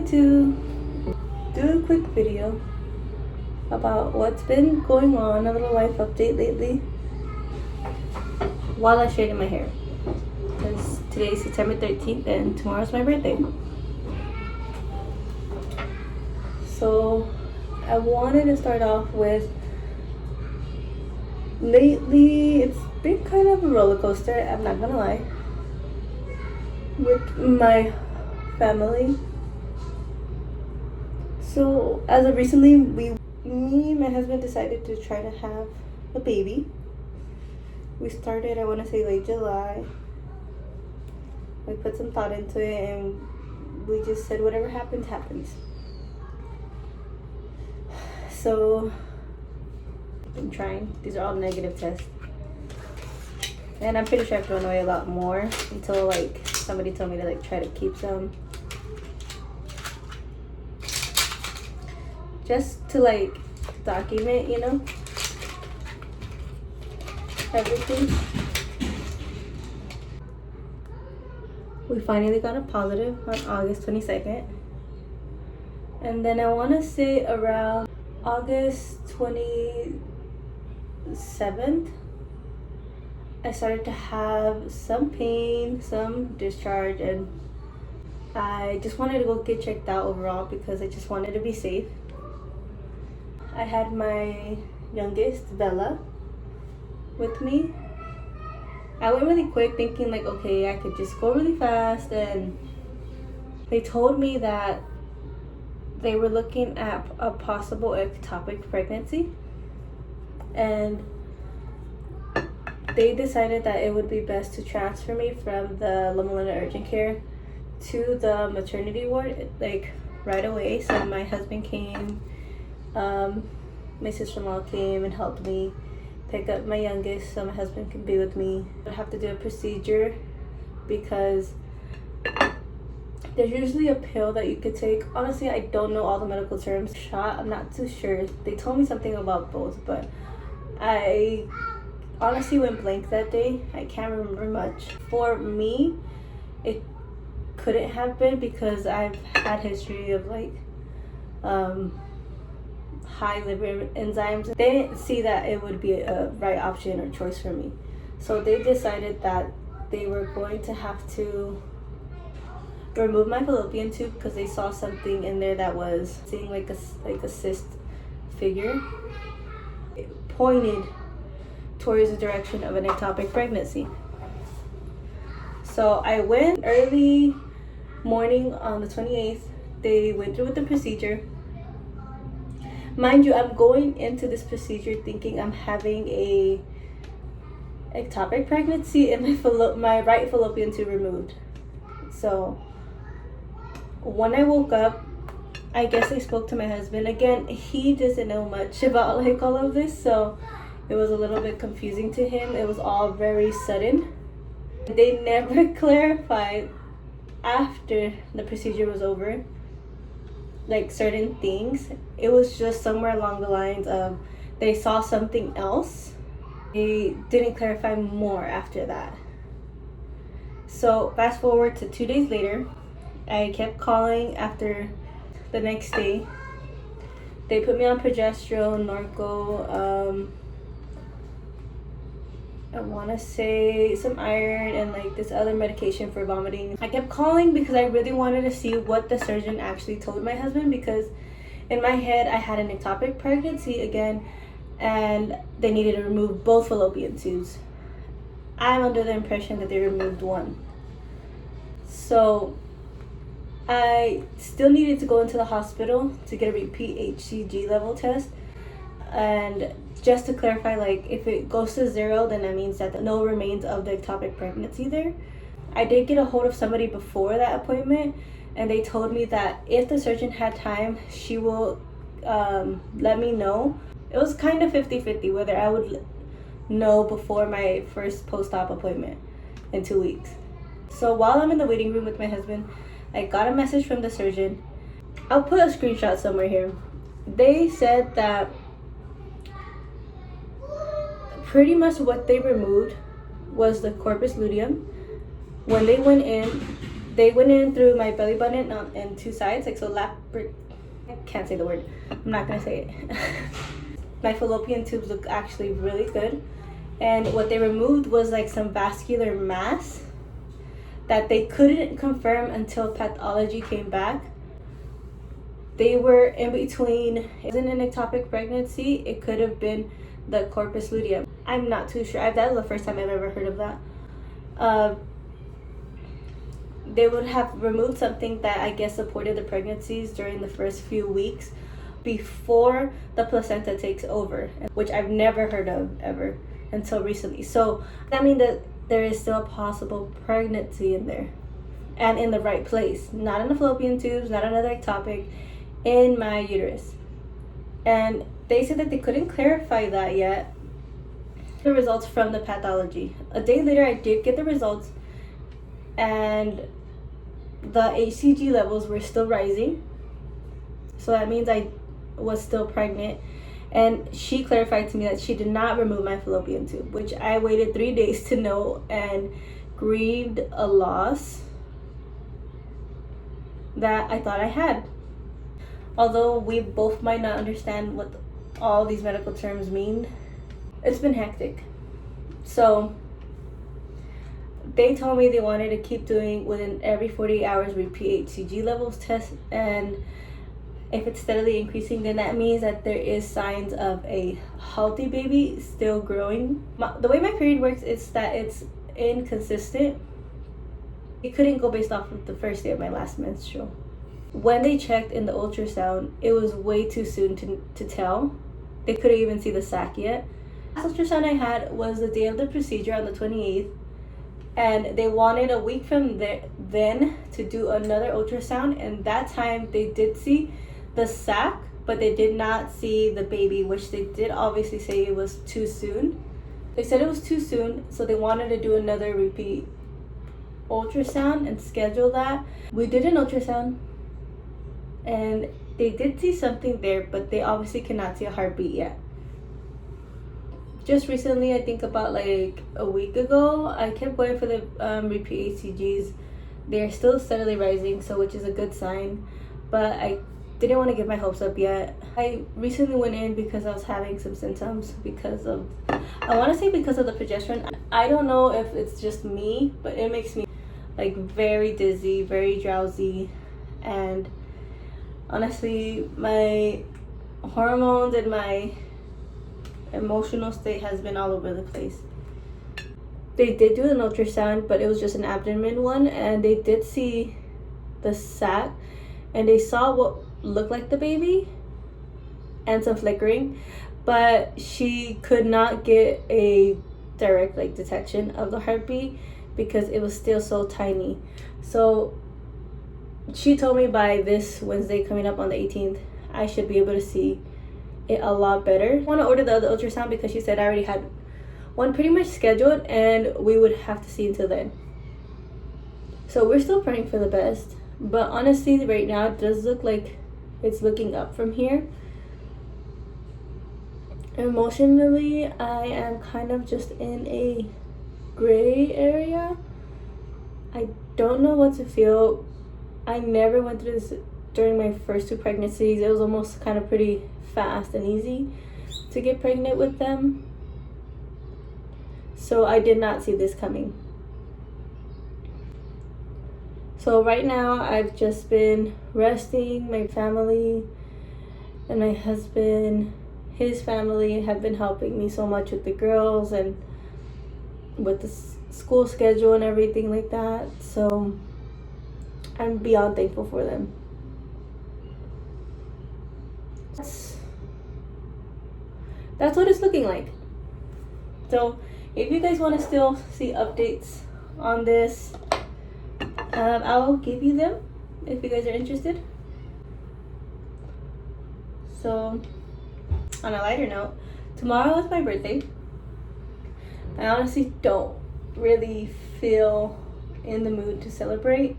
wanted to do a quick video about what's been going on, a little life update lately, while I straighten my hair. Because today's September 13th and tomorrow's my birthday. So I wanted to start off with, lately it's been kind of a roller coaster, I'm not gonna lie, with my family. So as of recently, me and my husband decided to try to have a baby. We started, I want to say, late July. We put some thought into it and we just said whatever happens, happens. So I'm trying. These are all negative tests. And I'm pretty sure I have to run away a lot more until like somebody told me to like try to keep some. Just to like document, you know, everything. We finally got a positive on August 22nd. And then I want to say around August 27th, I started to have some pain, some discharge, and I just wanted to go get checked out overall because I just wanted to be safe. I had my youngest, Bella, with me. I went really quick thinking like, okay, I could just go really fast, and they told me that they were looking at a possible ectopic pregnancy, and they decided that it would be best to transfer me from the Loma Linda urgent care to the maternity ward like right away. So my husband came, my sister-in-law came and helped me pick up my youngest so my husband can be with me. I have to do a procedure because there's usually a pill that you could take. Honestly, I don't know all the medical terms. Shot, I'm not too sure. They told me something about both, but I honestly went blank that day. I can't remember much. For me, it couldn't have been because I've had history of like high liver enzymes. They didn't see that it would be a right option or choice for me. So they decided that they were going to have to remove my fallopian tube because they saw something in there that was seeing like a cyst figure. It pointed towards the direction of an ectopic pregnancy. So I went early morning on the 28th. They went through with the procedure. Mind you, I'm going into this procedure thinking I'm having a ectopic pregnancy and my right fallopian tube removed. So when I woke up, I guess I spoke to my husband. Again, he doesn't know much about like all of this, so it was a little bit confusing to him. It was all very sudden. They never clarified after the procedure was over like certain things. It was just somewhere along the lines of they saw something else. They didn't clarify more after that. So fast forward to 2 days later, I kept calling after the next day. They put me on progesterone, Norco, I want to say some iron and like this other medication for vomiting. I kept calling because I really wanted to see what the surgeon actually told my husband, because in my head I had an ectopic pregnancy again and they needed to remove both fallopian tubes. I'm under the impression that they removed one. So I still needed to go into the hospital to get a repeat HCG level test, and just to clarify, like if it goes to 0, then that means that no remains of the ectopic pregnancy there. I did get a hold of somebody before that appointment, and they told me that if the surgeon had time, she will let me know. It was kind of 50-50 whether I would know before my first post-op appointment in 2 weeks. So while I'm in the waiting room with my husband, I got a message from the surgeon. I'll put a screenshot somewhere here. They said that pretty much what they removed was the corpus luteum. When they went in, they went in through my belly button and two sides, like so I can't say the word. I'm not gonna say it. My fallopian tubes look actually really good, and what they removed was like some vascular mass that they couldn't confirm until pathology came back. They were in between. It wasn't an ectopic pregnancy. It could have been the Corpus luteum. I'm not too sure. That was the first time I've ever heard of that. They would have removed something that I guess supported the pregnancies during the first few weeks before the placenta takes over, which I've never heard of ever until recently. So that means that there is still a possible pregnancy in there, and in the right place, not in the fallopian tubes, not another ectopic, in my uterus. And they said that they couldn't clarify that yet. The results from the pathology. A day later, I did get the results, and the HCG levels were still rising. So that means I was still pregnant. And she clarified to me that she did not remove my fallopian tube, which I waited 3 days to know and grieved a loss that I thought I had. Although we both might not understand what all these medical terms mean, it's been hectic. So they told me they wanted to keep doing within every 48 hours repeat HCG levels test, and if it's steadily increasing, then that means that there is signs of a healthy baby still growing. The way my period works is that it's inconsistent. It couldn't go based off of the first day of my last menstrual. When they checked in the ultrasound, it was way too soon to tell. They couldn't even see the sac yet. The last ultrasound I had was the day of the procedure on the 28th, and they wanted a week from then to do another ultrasound, and that time they did see the sac, but they did not see the baby, which they did obviously say it was too soon. They said it was too soon, so they wanted to do another repeat ultrasound and schedule that. We did an ultrasound, and they did see something there, but they obviously cannot see a heartbeat yet. Just recently, I think about like a week ago, I kept going for the repeat HCGs. They're still steadily rising, so which is a good sign, but I didn't want to get my hopes up yet. I recently went in because I was having some symptoms because of, I want to say because of the progesterone. I don't know if it's just me, but it makes me like very dizzy, very drowsy, and honestly, my hormones and my emotional state has been all over the place. They did do an ultrasound, but it was just an abdomen one, and they did see the sac, and they saw what looked like the baby and some flickering, but she could not get a direct like detection of the heartbeat because it was still so tiny. So she told me by this Wednesday coming up on the 18th, I should be able to see it a lot better. I want to order the other ultrasound because she said I already had one pretty much scheduled, and we would have to see until then. So we're still praying for the best, but honestly right now it does look like it's looking up from here. Emotionally, I am kind of just in a gray area. I don't know what to feel. I never went through this during my first two pregnancies. It was almost kind of pretty fast and easy to get pregnant with them. So I did not see this coming. So right now I've just been resting. My family and my husband, his family, have been helping me so much with the girls and with the school schedule and everything like that. So I'm beyond thankful for them. That's what it's looking like. So if you guys want to still see updates on this, I'll give you them if you guys are interested. So on a lighter note, tomorrow is my birthday. I honestly don't really feel in the mood to celebrate.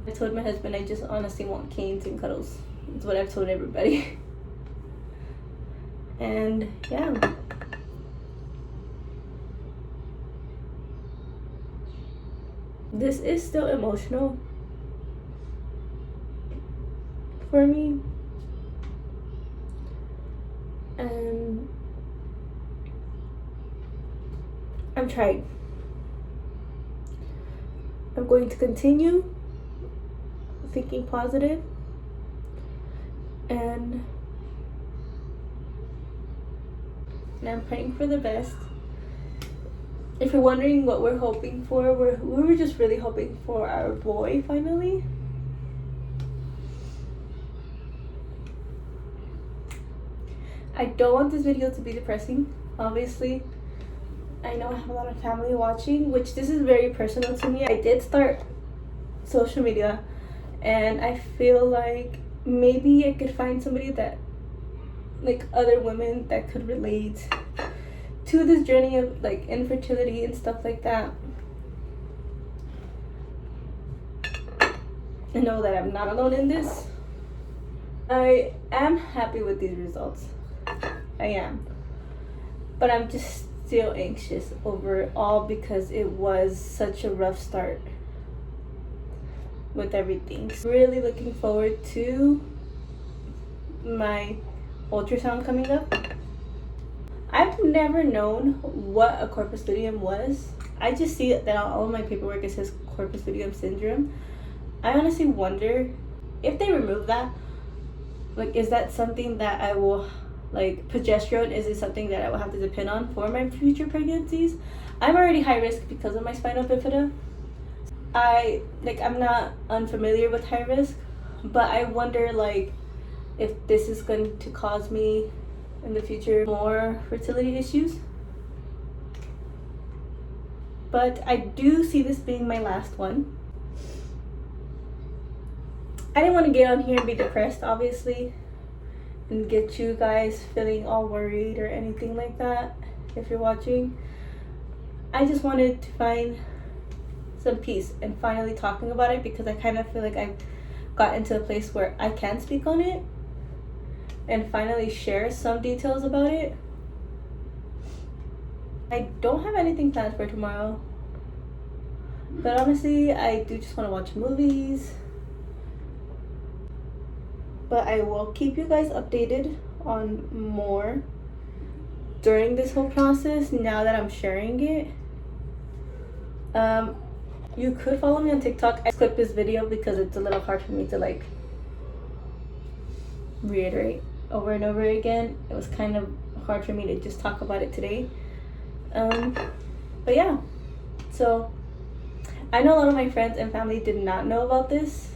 I told my husband I just honestly want canes and cuddles. That's what I've told everybody. And yeah. This is still emotional for me, and I'm trying. I'm going to continue thinking positive, and I'm praying for the best. If you're wondering what we're hoping for, we were just really hoping for our boy finally. I don't want this video to be depressing, obviously. I know I have a lot of family watching, which this is very personal to me. I did start social media, and I feel like maybe I could find somebody that, like other women that could relate to this journey of like infertility and stuff like that. I know that I'm not alone in this. I am happy with these results. I am. But I'm just still anxious overall because it was such a rough start with everything. Really looking forward to my ultrasound coming up. I've never known what a corpus luteum was. I just see that on all of my paperwork it says corpus luteum syndrome. I honestly wonder if they remove that, like, is that something that I will, like, progesterone, is it something that I will have to depend on for my future pregnancies? I'm already high risk because of my spina bifida. I'm not unfamiliar with high risk, but I wonder, like, if this is going to cause me in the future more fertility issues. But I do see this being my last one. I didn't want to get on here and be depressed, obviously, and get you guys feeling all worried or anything like that if you're watching. I just wanted to find some peace and finally talking about it, because I kind of feel like I've got into a place where I can speak on it and finally share some details about it. I don't have anything planned for tomorrow, but honestly I do just want to watch movies. But I will keep you guys updated on more during this whole process now that I'm sharing it. You could follow me on TikTok. I clipped this video because it's a little hard for me to like reiterate over and over again. It was kind of hard for me to just talk about it today. But yeah, so I know a lot of my friends and family did not know about this,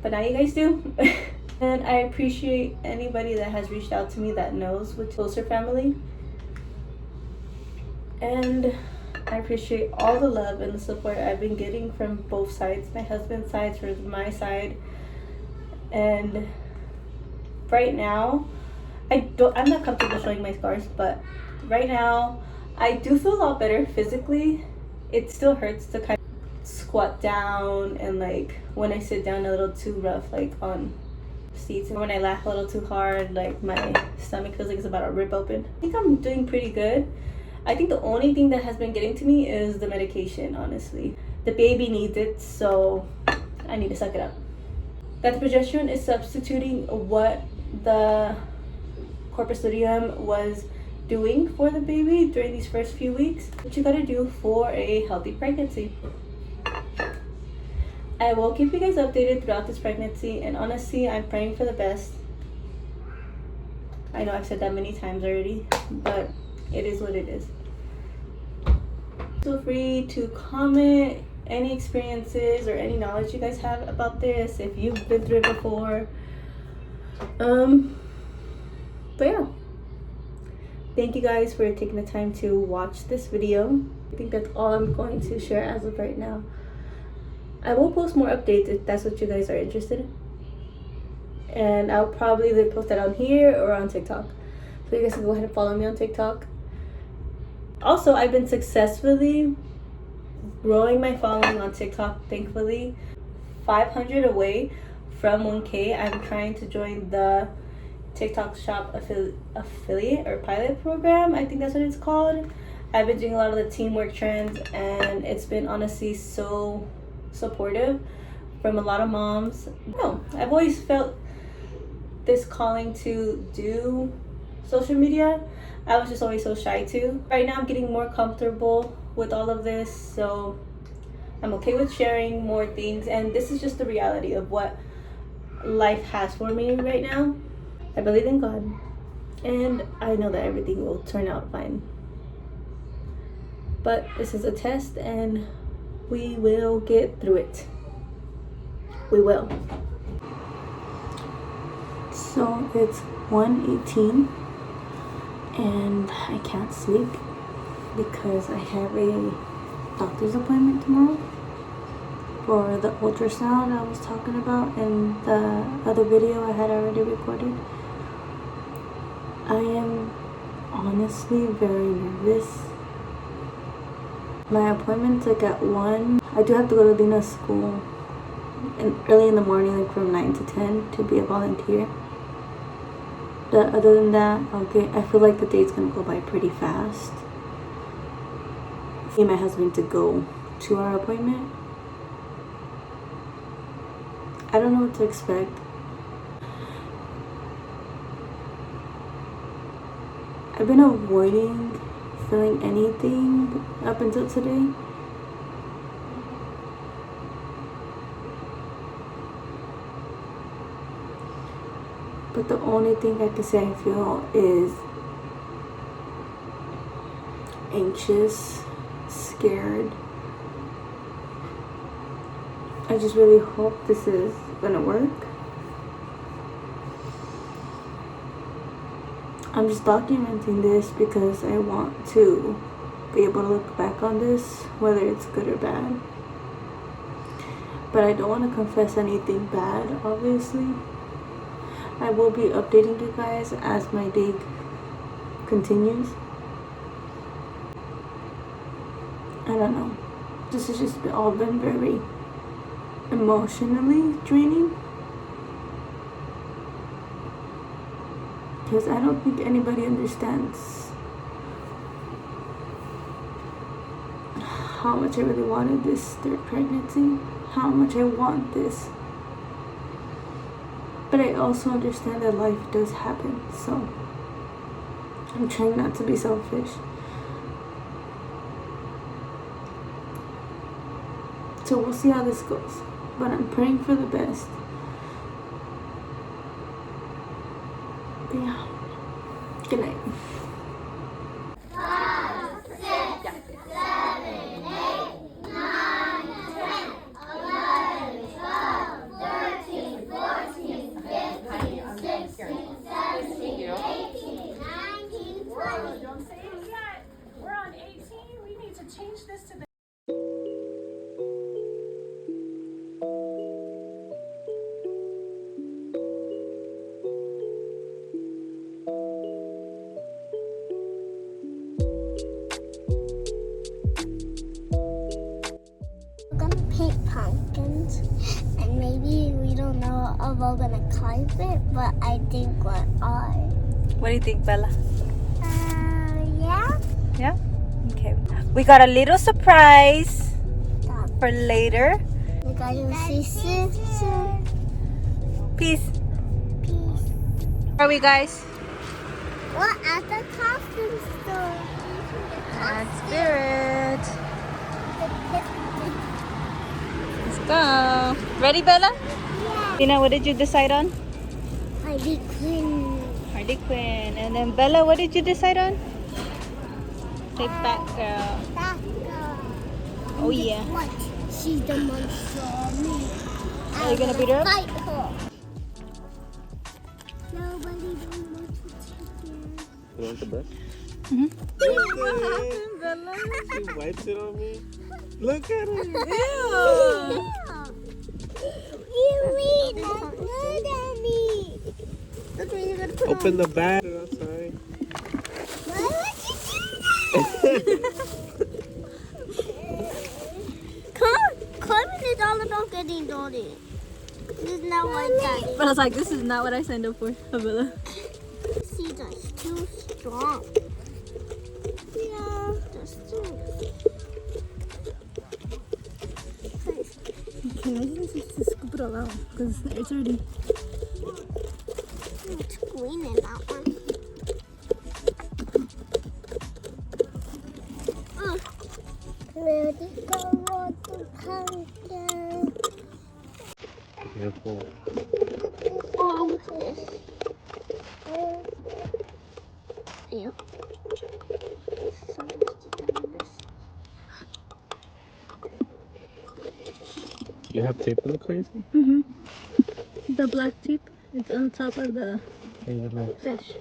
but now you guys do. And I appreciate anybody that has reached out to me that knows with closer family. And I appreciate all the love and the support I've been getting from both sides, my husband's side, from my side. And right now, I'm not comfortable showing my scars, but right now I do feel a lot better physically. It still hurts to kind of squat down, and like when I sit down a little too rough, like on seats, and when I laugh a little too hard, like my stomach feels like it's about to rip open. I think I'm doing pretty good. I think the only thing that has been getting to me is the medication, honestly. The baby needs it, so I need to suck it up. That the progesterone is substituting what the corpus luteum was doing for the baby during these first few weeks. What you gotta do for a healthy pregnancy. I will keep you guys updated throughout this pregnancy, and honestly, I'm praying for the best. I know I've said that many times already, but it is what it is. Feel free to comment any experiences or any knowledge you guys have about this, if you've been through it before. But yeah, thank you guys for taking the time to watch this video. I think that's all I'm going to share as of right now. I will post more updates if that's what you guys are interested in, and I'll probably either post that on here or on TikTok, so you guys can go ahead and follow me on TikTok. Also, I've been successfully growing my following on TikTok, thankfully. 500 away from 1K. I'm trying to join the TikTok shop affiliate or pilot program. I think that's what it's called. I've been doing a lot of the teamwork trends, and it's been honestly so supportive from a lot of moms. No, I've always felt this calling to do social media. I was just always so shy to. Right now I'm getting more comfortable with all of this, so I'm okay with sharing more things, and this is just the reality of what life has for me right now. I believe in God, and I know that everything will turn out fine. But this is a test, and we will get through it. We will. So it's 1:18 and I can't sleep because I have a doctor's appointment tomorrow for the ultrasound I was talking about in the other video I had already recorded. I am honestly very nervous. My appointment's like at 1. I do have to go to Dina's school early in the morning, like from 9 to 10, to be a volunteer. But other than that, I feel like the day's gonna go by pretty fast. Me and my husband to go to our appointment. I don't know what to expect. I've been avoiding feeling anything up until today. But the only thing I can say I feel is anxious, scared. I just really hope this is gonna work. I'm just documenting this because I want to be able to look back on this, whether it's good or bad. But I don't want to confess anything bad, obviously. I will be updating you guys as my day continues. I don't know. This has just all been very emotionally draining. Because I don't think anybody understands how much I really wanted this third pregnancy. How much I want this. But I also understand that life does happen, so I'm trying not to be selfish. So we'll see how this goes, but I'm praying for the best. But yeah, good night. 5, 6, 7, 8, 9, 10, 11, 12, 13, 14, 15, 16, 17, 18, 19, 20. Don't say it yet. We're on 18. We need to change this to the We're gonna paint pumpkins, and maybe we don't know if we're gonna climb it, but I think we are. What do you think, Bella? Yeah. Yeah? Okay. We got a little surprise for later. We gotta see soon. Peace. Peace. Where are we, guys? We're at the costume store. At Spirit. Let's go. Ready, Bella? Yeah. Tina, what did you decide on? Harley Quinn. Harley Quinn. And then Bella, what did you decide on? Say Batgirl. That girl. Oh yeah. What? She's the monster of me. Are you gonna beat her up? Fight her. Nobody don't want to take it. You want the brush? What happened, Bella? She wipes it on me. Look at it. Ew. You mean not good at me? That's what you're gonna put Open the bag. I'm sorry. Why would you do that? Climbing is all about getting dirty. This is not what that Bella's like, this is not what I signed up for, Bella. is. These are too strong. Yeah. They're Just scoop it all out because it's already. It's green in that one. Ready to roll the pumpkin. Careful. Yep. You have tape in the crazy? Mm-hmm. The black tape. It's on top of the Yeah, like, fish.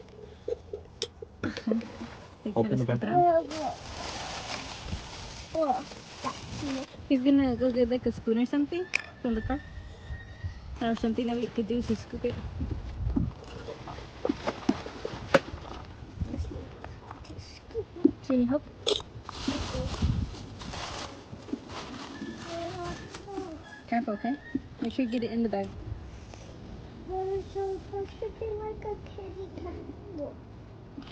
open the back. He's gonna go get like a spoon or something from the car. Or something that we could do to scoop it. Do you need help? Careful, okay? Make sure you get it in the bag. It's supposed to be like a kitty cat. Look.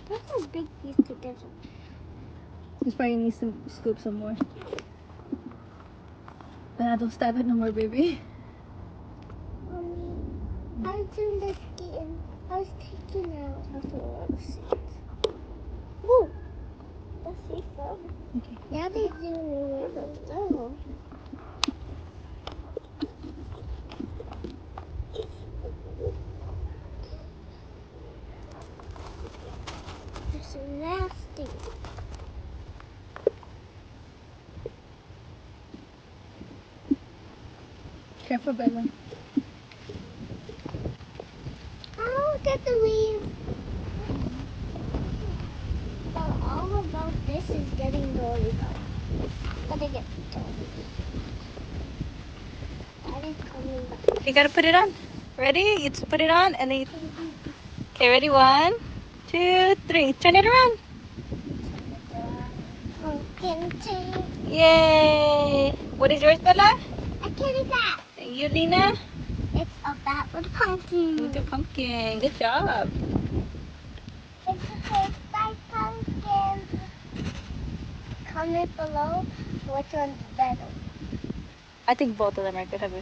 That's a big piece together. Just probably need to scoop some more. But I don't stab it no more, baby. I was in the skin. I was taking out a lot of seeds. Woo! The seed fell. Okay. Now they do know where those go. This is nasty. Careful, Bella. Oh, look at the leaves. But all about this is getting dirty though. Gotta get dirty. That is coming back. You gotta put it on. Ready? You just put it on and then. Okay, ready? 1, 2, 3. Turn it around. Pumpkin tape. Yay! What is yours, Bella? A kitty cat. And you, Lena? It's a bat with pumpkin. With the pumpkin. Good job. It's a tape by pumpkin. Comment below which one's better. I think both of them are good, have